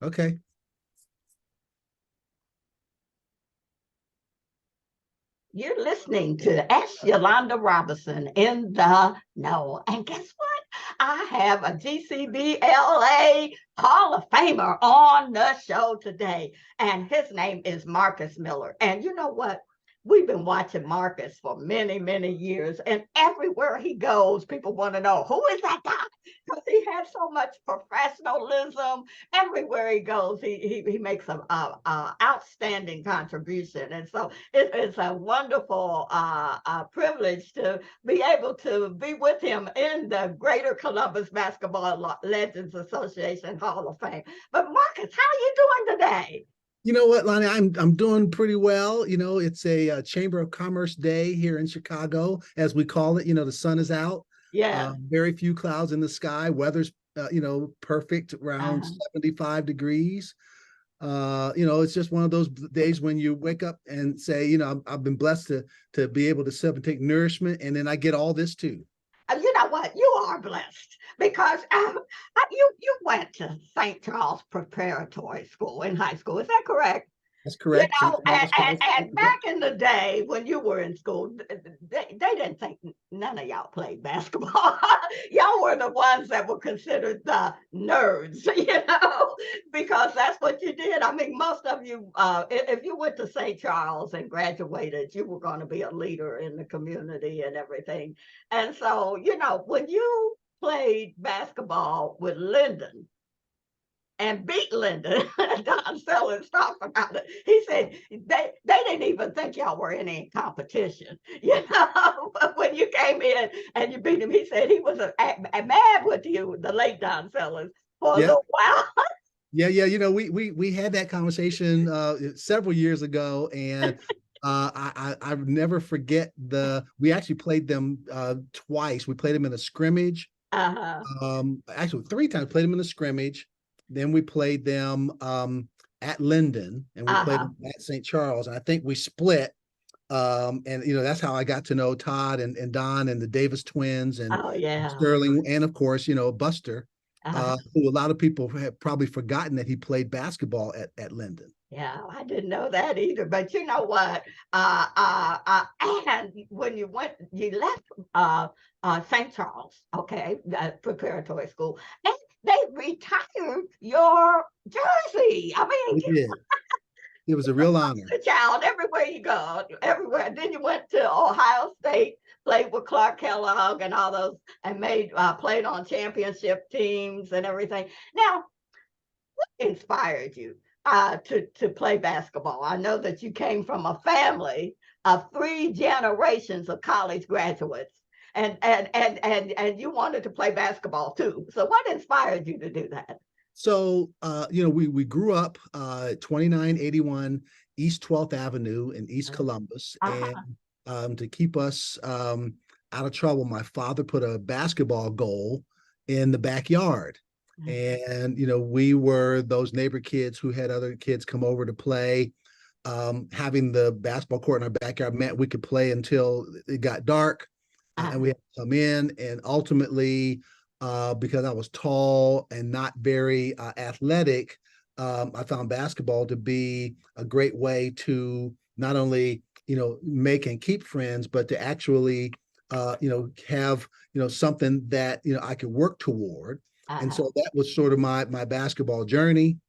Okay. You're listening to S.Yolanda Robinson in the Know. And guess what? I have a GCBLA Hall of Famer on the show today, and his name is Marquis Miller. And you know what? We've been watching Marcus for many, many years, and everywhere he goes, people want to know who is that guy because he has so much professionalism. Everywhere he goes, he makes a outstanding contribution, and so it's a wonderful privilege to be able to be with him in the Greater Columbus Basketball Legends Association Hall of Fame. But Marcus, how are you doing today? You know what, Lonnie? I'm doing pretty well. It's a Chamber of Commerce day here in Chicago, as we call it. The sun is out. Yeah. Very few clouds in the sky. Weather's perfect, around Uh, 75 degrees. It's just one of those days when you wake up and say, I've been blessed to be able to sip and take nourishment, and then I get all this too. you know what? You are blessed because you went to St. Charles Preparatory School in high school. Is that correct? That's You correct. St. know, and, Thomas and, College. and back in the day when you were in school, they didn't think none of y'all played basketball. Y'all were the ones that were considered the nerds, because that's what you did. I mean, most of you, if you went to St. Charles and graduated, you were going to be a leader in the community and everything. And so, when you played basketball with Lyndon, and beat Linda. Don Sellers talked about it. He said they didn't even think y'all were in any competition, But when you came in and you beat him, he said he was mad with you, the late Don Sellers, for a Yeah. little while. Yeah. We had that conversation several years ago, and I never forget we actually played them twice. We played them in a scrimmage. Uh-huh. Actually three times. Played them in a scrimmage. Then we played them at Linden, and we played Uh-huh. them at St. Charles. And I think we split. And that's how I got to know Todd and Don and the Davis twins and Oh yeah. Sterling, and of course, Buster, Uh-huh. who a lot of people have probably forgotten that he played basketball at Linden. Yeah, I didn't know that either. But you know what? And when you left St. Charles, okay, preparatory school, and they retired your jersey. I We mean, did. It was a real honor. the child everywhere you go, everywhere. Then you went to Ohio State, played with Clark Kellogg and all those, and played on championship teams and everything. Now, inspired you to play basketball? I know that you came from a family of three generations of college graduates, and you wanted to play basketball too. So, what inspired you to do that? So, we grew up 2981 East 12th Avenue in East Columbus. And Uh-huh. to keep us out of trouble, my father put a basketball goal in the backyard. And, we were those neighbor kids who had other kids come over to play. Having the basketball court in our backyard meant we could play until it got dark, and we had to come in. And ultimately, because I was tall and not very athletic, I found basketball to be a great way to not only make and keep friends, but to actually have something that I could work toward. And Uh-huh. so that was sort of my basketball journey.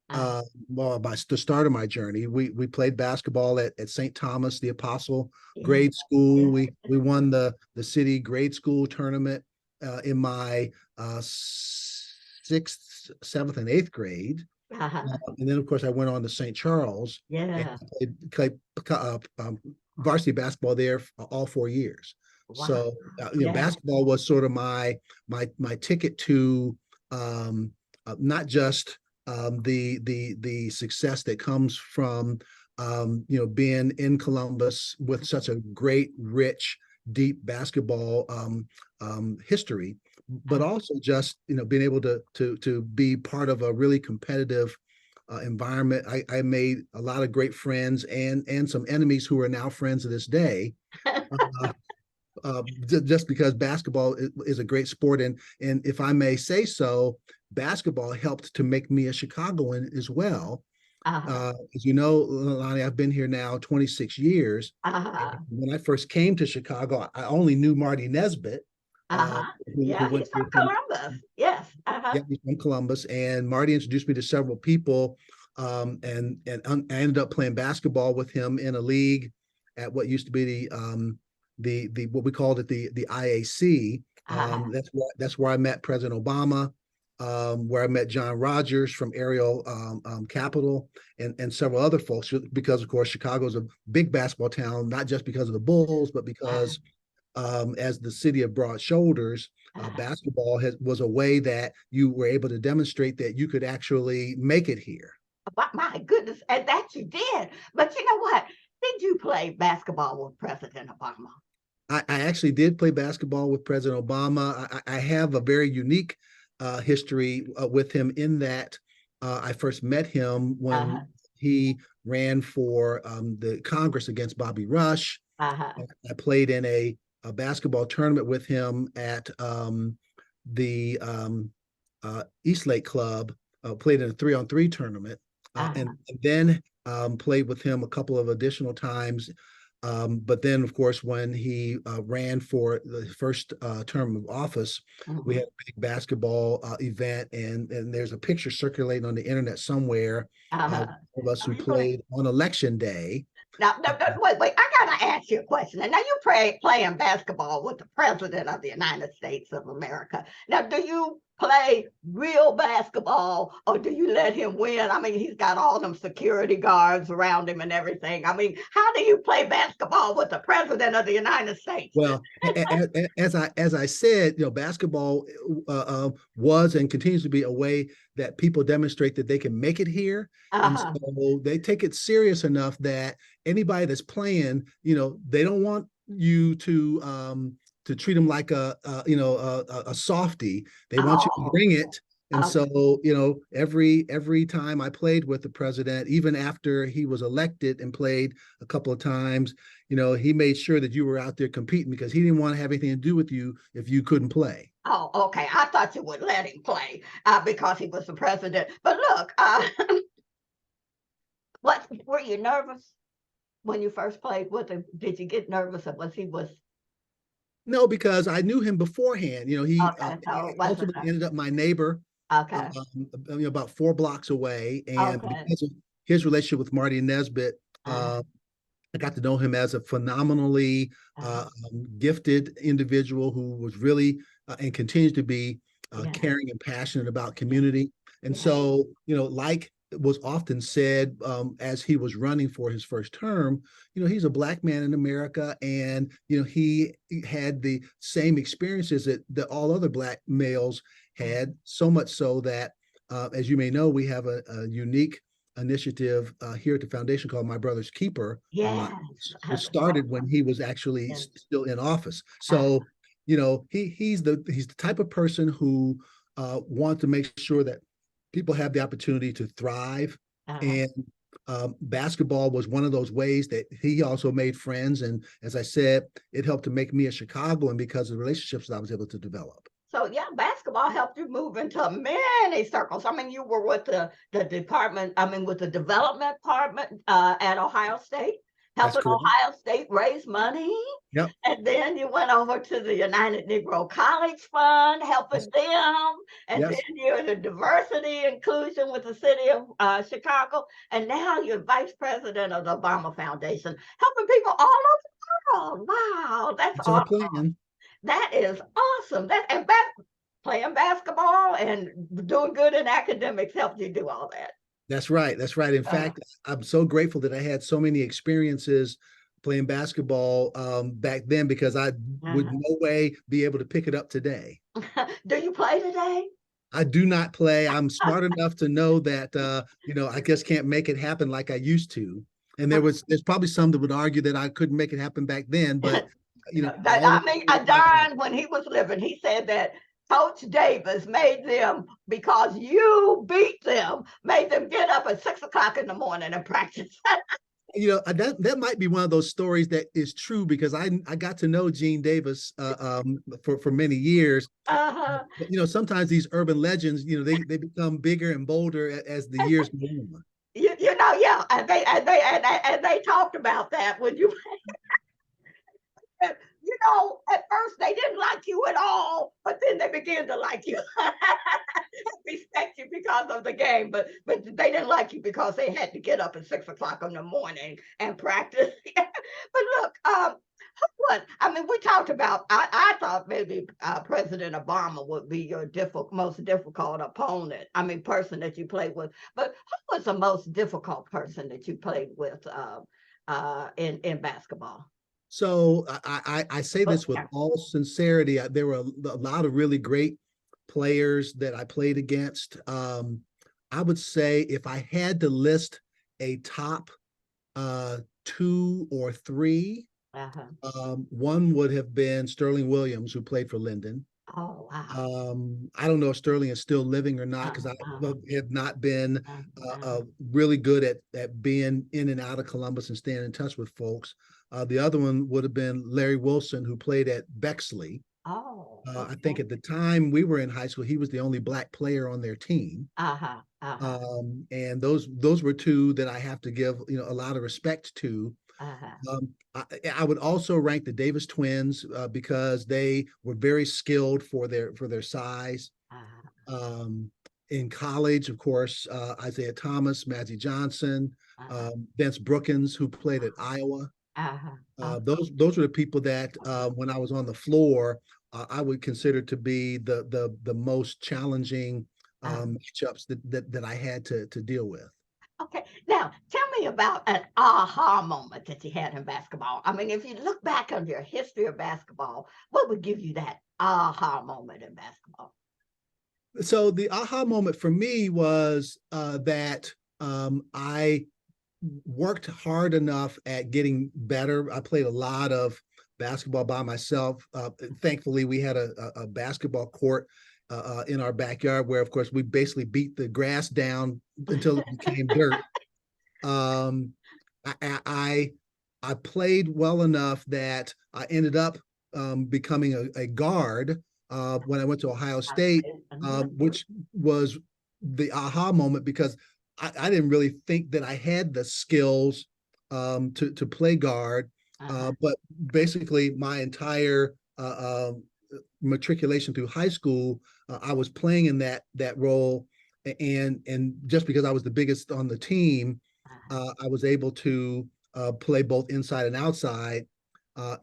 Uh-huh. Well, by the start of my journey, we played basketball at St. Thomas the Apostle Yeah. grade school. We won the city grade school tournament in my sixth, seventh, and eighth grade. Uh-huh. And then, of course, I went on to St. Charles and Yeah. played varsity basketball there for all 4 years. Wow. So, Yeah. basketball was sort of my ticket to not just the success that comes from being in Columbus with such a great, rich, deep basketball history, but also just being able to be part of a really competitive environment. I made a lot of great friends and some enemies who are now friends to this day. Uh, just because basketball is a great sport, and if I may say so, basketball helped to make me a Chicagoan as well. As you know, Lonnie, I've been here now 26 years. And Uh-huh. when I first came to Chicago, I only knew Marty Nesbitt, Uh-huh. who Yeah, went he's here from from, Columbus. Yes. Uh-huh. yeah, he's from Columbus, and Marty introduced me to several people, I ended up playing basketball with him in a league at what used to be the what we called it the IAC. Uh-huh. That's where I met President Obama, where I met John Rogers from Ariel Capital, and several other folks. Because of course Chicago is a big basketball town, not just because of the Bulls, but Uh-huh. because as the city of broad shoulders, Uh-huh. basketball was a way that you were able to demonstrate that you could actually make it here. My goodness, and that you did. But you know what? Did you play basketball with President Obama? I actually did play basketball with President Obama. I have a very unique history with him in that I first met him when Uh-huh. he ran for the Congress against Bobby Rush. Uh-huh. I played in a basketball tournament with him at the East Lake Club, played in a 3-on-3 tournament, Uh-huh. and then played with him a couple of additional times. But then, of course, when he ran for the first term of office, we Mhm. had a big basketball event, and there's a picture circulating on the internet somewhere Uh-huh. of us Are who you gonna played on election day. now, Uh, no, no, wait. I gotta ask you a question. And now you playing basketball with the President of the United States of America. Now, do you play real basketball or do you let him win? I mean, he's got all them security guards around him and everything. I mean, how do you play basketball with the President of the United States? Well, as I said, basketball was and continues to be a way that people demonstrate that they can make it here, and Uh-huh. so they take it serious enough that anybody that's playing, they don't want you to treat them like a softie. They want you to Oh, bring it. And okay. so, every time I played with the president, even after he was elected and played a couple of times, he made sure that you were out there competing because he didn't want to have anything to do with you if you couldn't play. Oh, okay. I thought you would let him play because he was the president. But look, what were you nervous when you first played with him? Did you get nervous or was he was No, because I knew him beforehand. He okay? So it wasn't ultimately ended up my neighbor, okay. about 4 blocks away. And Okay. because of his relationship with Marty Nesbitt, Uh-huh. I got to know him as a phenomenally Uh-huh. gifted individual who was really and continues to be Yeah. caring and passionate about Yeah. community. And Yeah. so, like was often said as he was running for his first term, he's a black man in America, and he had the same experiences that all other black males Uh-huh. had. So much so that, as you may know, we have a unique initiative here at the foundation called My Brother's Keeper Yes. Alliance, which started when he was actually Yes. still in office. Uh, So, he's the type of person who wants to make sure that people have the opportunity to thrive. uh, And basketball was one of those ways that he also made friends. And as I said, it helped to make me a Chicagoan because of the relationships that I was able to develop. so yeah, basketball helped you move into many circles. I mean, you were with the department, I mean, with the development department at Ohio State, That's helping correct. Ohio State raise money. Yep. And then you went over to the United Negro College Fund, Yes. helping them. And then Yes. you're the diversity inclusion with the city of Chicago. And now you're vice president of the Obama Foundation, helping people all over the world. Wow, that's It's our awesome. plan. That is awesome. Playing basketball and doing good in academics helped you do all that. That's right. That's right. In Uh, fact, I'm so grateful that I had so many experiences playing basketball back then, because I would uh-huh. no way be able to pick it up today. Do you play today? I do not play. I'm smart enough to know that I just can't make it happen like I used to. And there's probably some that would argue that I couldn't make it happen back then, but all I the mean, respect I have. Don, when he was living, he said that Coach Davis made them because you beat them, made them get up at 6 o'clock in the morning and practice. that might be one of those stories that is true because I got to know Gene Davis for many years. Uh-huh. But, sometimes these urban legends, they become bigger and bolder as the years go on. Yeah, and they talked about that when you at first they didn't like you at all, but then they began to like you, respect you because of the game. But they didn't like you because they had to get up at 6 o'clock in the morning and practice. But look, what I mean, we talked about. I thought maybe President Obama would be your most difficult opponent. I mean, person that you played with. But who was the most difficult person that you played with in basketball? So I say this with all sincerity. There were a lot of really great players that I played against. I would say if I had to list a top two or three, one would have been Sterling Williams, who played for Linden. Oh, wow. I don't know if Sterling is still living or not because I have not been really good at being in and out of Columbus and staying in touch with folks. The other one would have been Larry Wilson, who played at Bexley. Oh, I think at the time we were in high school, he was the only Black player on their team. And those were two that I have to give a lot of respect to. I would also rank the Davis twins because they were very skilled for their size. In college, of course, Isaiah Thomas, Magic Johnson, Vince Brookins, who played at Iowa. Those were the people that when I was on the floor, I would consider to be the most challenging matchups that I had to deal with. Okay, now tell me about an aha moment that you had in basketball. I mean, if you look back on your history of basketball, what would give you that aha moment in basketball? So the aha moment for me was that I worked hard enough at getting better. I played a lot of basketball by myself. Thankfully, we had a basketball court in our backyard where, of course, we basically beat the grass down until it became dirt. Um, I played well enough that I ended up becoming a guard when I went to Ohio State, which was the aha moment because I didn't really think that I had the skills to play guard. But basically, my entire matriculation through high school, I was playing in that role, and just because I was the biggest on the team, I was able to play both inside and outside.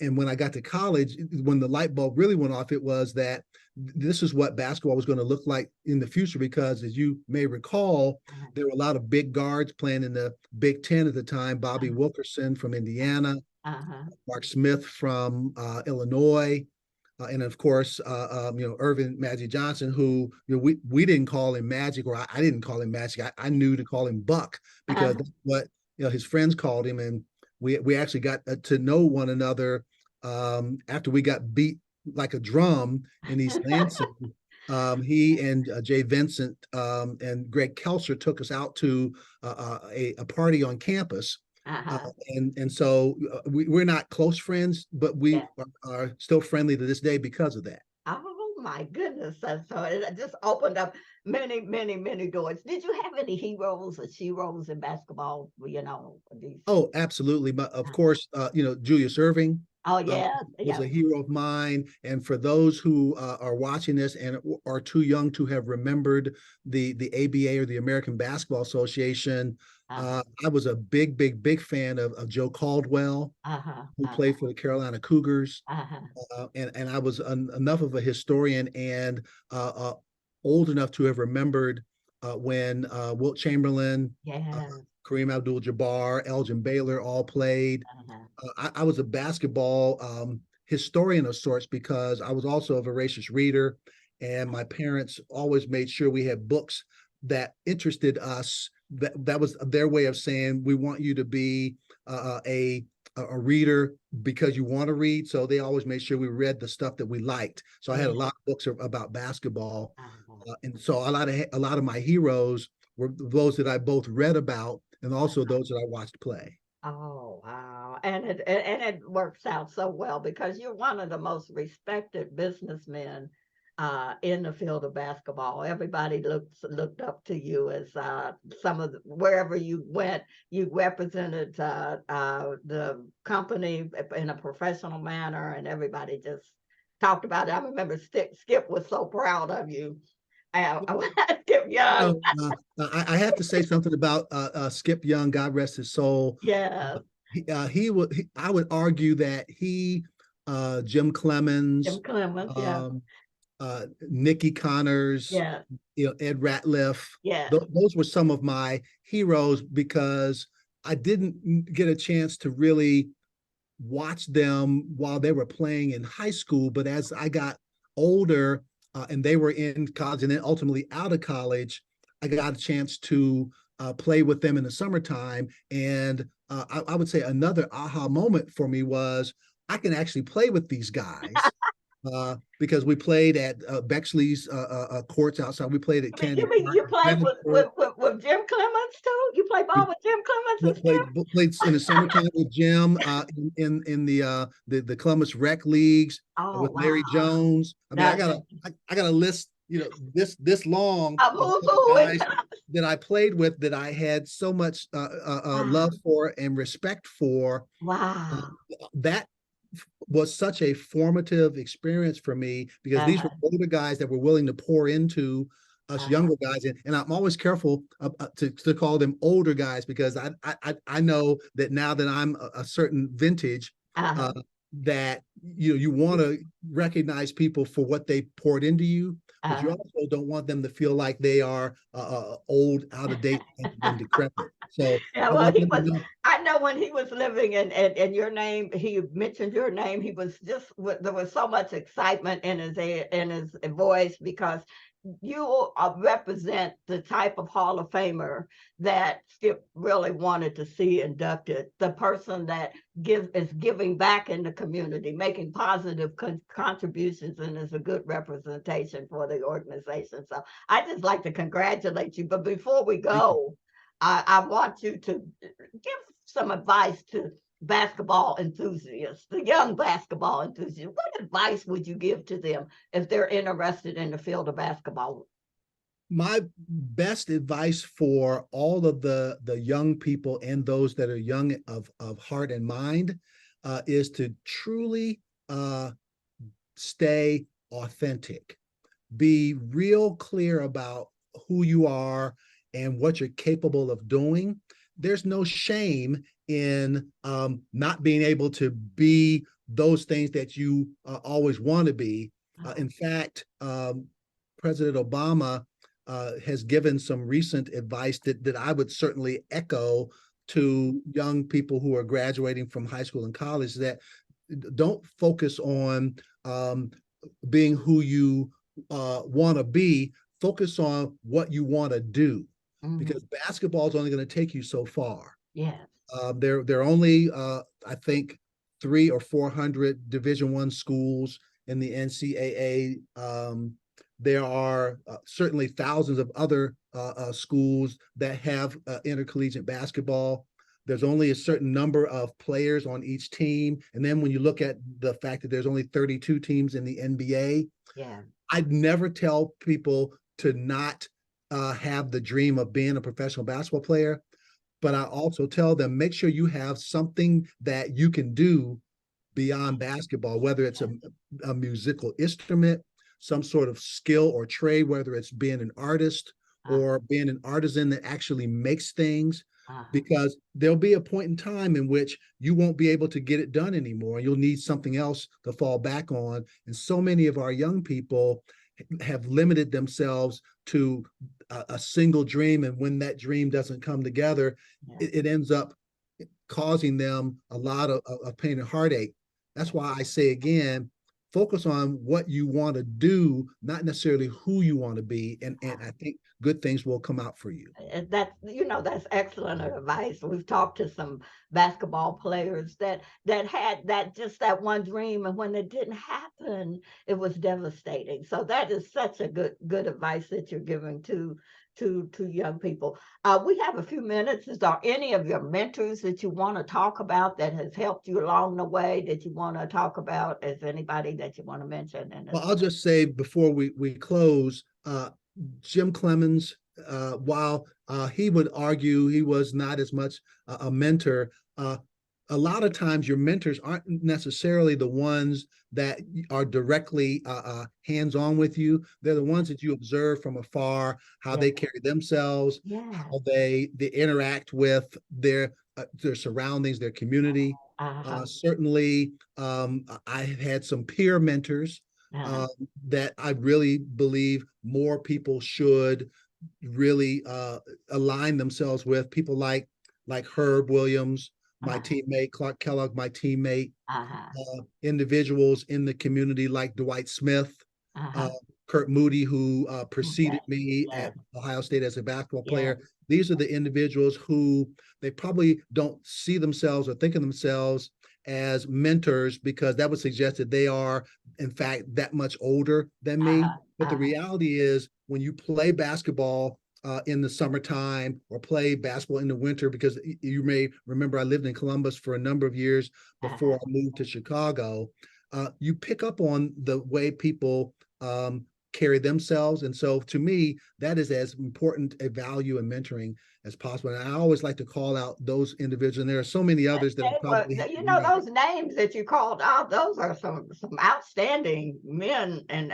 And when I got to college, when the light bulb really went off, it was that this is what basketball was going to look like in the future. Because as you may recall, there were a lot of big guards playing in the Big Ten at the time. Bobby Wilkerson from Indiana, Mark Smith from Illinois, and of course, Irvin Magic Johnson, who we didn't call him Magic, or I didn't call him Magic. I knew to call him Buck because that's what his friends called him, and we actually got to know one another after we got beat like a drum in East Lansing. He and Jay Vincent and Greg Kelser took us out to a party on campus. And so we're not close friends, but we are still friendly to this day because of that. Oh my goodness. So it just opened up many, many, many doors. Did you have any heroes or sheroes in basketball? Oh, absolutely. But of course, Julius Erving. Oh, yeah. Was a hero of mine. And for those who are watching this and are too young to have remembered the ABA or the American Basketball Association, I was a big fan of Joe Caldwell, who played for the Carolina Cougars. And I was enough of a historian and old enough to have remembered when Wilt Chamberlain, Kareem Abdul-Jabbar, Elgin Baylor all played. I was a basketball historian of sorts because I was also a voracious reader, and my parents always made sure we had books that interested us. That was their way of saying, we want you to be a reader because you want to read. So they always made sure we read the stuff that we liked. So I had a lot of books about basketball, and so a lot of my heroes were those that I both read about and also those that I watched play. Oh, wow. And it works out so well because you're one of the most respected businessmen in the field of basketball. Everybody looked up to you as some of wherever you went, you represented the company in a professional manner, and everybody just talked about it. I remember Skip was so proud of you. Skip You Young. know, I have to say something about Skip Young, God rest his soul. Yeah, I would argue that Jim Jim Clemens, Clemens. Yeah, um, Nicky Connors, yeah, Ed Ratliff. yeah. Those were some of my heroes because I didn't get a chance to really watch them while they were playing in high school. But as I got older and they were in college and then ultimately out of college, I got a chance to play with them in the summertime. And I would say another aha moment for me was I can actually play with these guys because we played at Bexley's courts outside. We played at Kennedy Park, You played with Jim Clemens too? You played ball with Jim Clemens and played stuff? played in the summertime with Jim in the Columbus Rec leagues Oh, with Larry wow. Jones. I mean, That, I got a list, this long of who's all who the in guys that I played with that I had so much Wow. love for and respect for. Uh, Wow. that was such a formative experience for me because these were Uh, older guys that were willing to pour into us uh, younger guys, and I'm always careful to call them older guys because I know that now that I'm a certain vintage, uh, uh, that you want to recognize people for what they poured into you, but you uh. also don't want them to feel like they are old, out of date, and decrepit. So Yeah, I well, want he them to was. know. I know when he was living in your name, he mentioned your name. He was just there was so much excitement in his voice because you represent the type of Hall of Famer that Skip really wanted to see inducted. The person that is giving back in the community, making positive contributions, and is a good representation for the organization. So I just like to congratulate you. But before we Thank you. go, I want you to give some advice to basketball enthusiasts, the young basketball enthusiasts. What advice would you give to them if they're interested in the field of basketball? My best advice for all of the young people and those that are young of heart and mind is to truly stay authentic, be real clear about who you are and what you're capable of doing. There's no shame in not being able to be those things that you always want to be. In fact, President Obama has given some recent advice that I would certainly echo to young people who are graduating from high school and college, that don't focus on being who you want to be. Focus on what you want to do, Mm-hmm. because basketball is only going to take you so far. Yes. There are only I think 300 or 400 Division I schools in the NCAA. There are certainly thousands of other schools that have intercollegiate basketball. There's only a certain number of players on each team. And then when you look at the fact that there's only 32 teams in the NBA, Yeah. I'd never tell people to not have the dream of being a professional basketball player, but I also tell them make sure you have something that you can do beyond basketball, whether it's a musical instrument, some sort of skill or trade, whether it's being an artist Uh, or being an artisan that actually makes things, uh, because there'll be a point in time in which you won't be able to get it done anymore. You'll need something else to fall back on. And so many of our young people have limited themselves to a single dream. And when that dream doesn't come together, yeah. it ends up causing them a lot of pain and heartache. That's why I say again, focus on what you want to do, not necessarily who you want to be. And I think good things will come out for you. That's excellent advice. We've talked to some basketball players that had that one dream, and when it didn't happen, it was devastating. So that is such a good advice that you're giving to young people. We have a few minutes. Is there any of your mentors that you want to talk about that has helped you along the way that you want to talk about? Is anybody that you want to mention? Well, I'll just say before we close, Jim Clemens, while he would argue he was not as much a mentor, a lot of times your mentors aren't necessarily the ones that are directly hands-on with you. They're the ones that you observe from afar, how they carry themselves, how they interact with their surroundings, their community. Certainly, I have had some peer mentors that I really believe more people should really align themselves with. People like Herb Williams, my teammate, Clark Kellogg, my teammate, individuals in the community like Dwight Smith, Kurt Moody, who preceded me at Ohio State as a basketball player. These are the individuals who they probably don't see themselves or think of themselves as mentors, because that would suggest that they are, in fact, that much older than me. But the reality is, when you play basketball in the summertime or play basketball in the winter, because you may remember I lived in Columbus for a number of years before I moved to Chicago, you pick up on the way people carry themselves. And so to me, that is as important a value in mentoring as possible. And I always like to call out those individuals. And there are so many others that I probably those names that you called out, those are some outstanding men and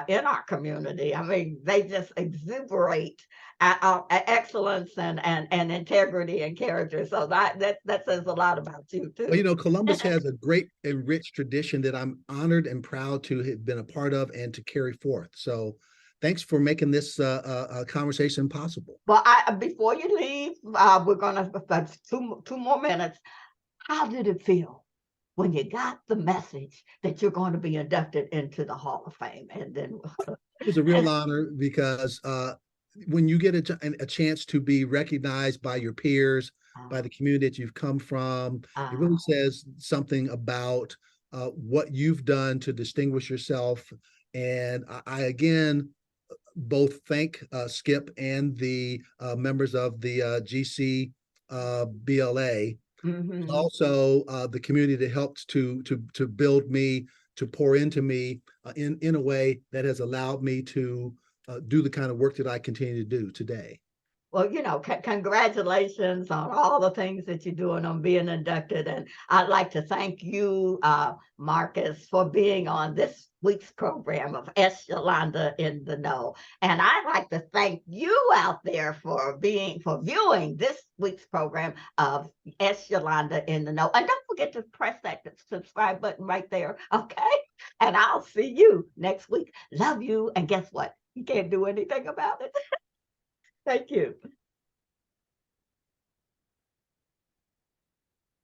in our community. I mean, they just exuberate excellence and integrity and character. So that says a lot about you too. Well, Columbus has a great and rich tradition that I'm honored and proud to have been a part of and to carry forth. So thanks for making this conversation possible. Well, before you leave, we're gonna two more minutes. How did it feel when you got the message that you're going to be inducted into the Hall of Fame? And then it was a real honor, because when you get a chance to be recognized by your peers, by the community that you've come from, it really says something about what you've done to distinguish yourself. And I again both thank Skip and the members of the GCBLA, and also the community that helped to build me, to pour into me in a way that has allowed me to do the kind of work that I continue to do today. Well, congratulations on all the things that you're doing on being inducted. And I'd like to thank you, Marcus, for being on this week's program of S.Yolanda in the Know. And I'd like to thank you out there for viewing this week's program of S.Yolanda in the Know. And don't forget to press that subscribe button right there, okay? And I'll see you next week. Love you. And guess what? You can't do anything about it. Thank you.